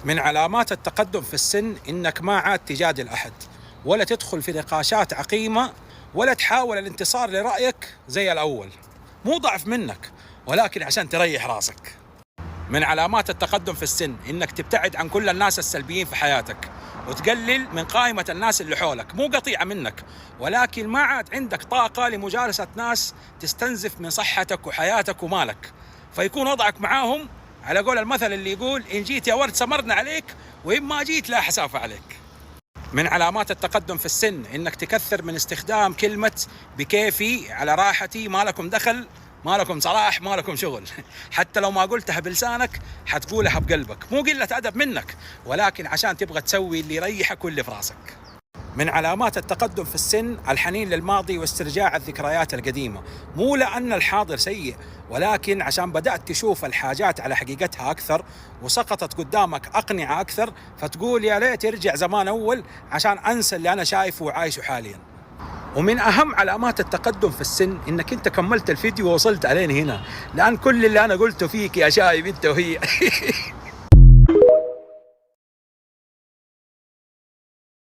من علامات التقدم في السن إنك ما عاد تجادل أحد، ولا تدخل في نقاشات عقيمة، ولا تحاول الانتصار لرأيك زي الأول. مو ضعف منك، ولكن عشان تريح راسك. من علامات التقدم في السن إنك تبتعد عن كل الناس السلبيين في حياتك، وتقلل من قائمة الناس اللي حولك. مو قطيعة منك، ولكن ما عاد عندك طاقة لمجالسة ناس تستنزف من صحتك وحياتك ومالك، فيكون وضعك معاهم على قول المثل اللي يقول: إن جيت يا ورد سمرنا عليك، وإن ما جيت لا حسافة عليك. من علامات التقدم في السن إنك تكثر من استخدام كلمة بكيفي، على راحتي، ما لكم دخل، ما لكم صلاح، ما لكم شغل. حتى لو ما قلتها بلسانك حتقولها بقلبك. مو قلة أدب منك، ولكن عشان تبغى تسوي اللي يريحك واللي في راسك. من علامات التقدم في السن الحنين للماضي واسترجاع الذكريات القديمة، مو لأن الحاضر سيء، ولكن عشان بدأت تشوف الحاجات على حقيقتها أكثر، وسقطت قدامك أقنعة أكثر، فتقول يا ليت يرجع زمان أول عشان أنسى اللي أنا شايفه وعايشه حاليا. ومن أهم علامات التقدم في السن إنك أنت كملت الفيديو ووصلت علينا هنا، لأن كل اللي أنا قلته فيك يا شايب أنت وهي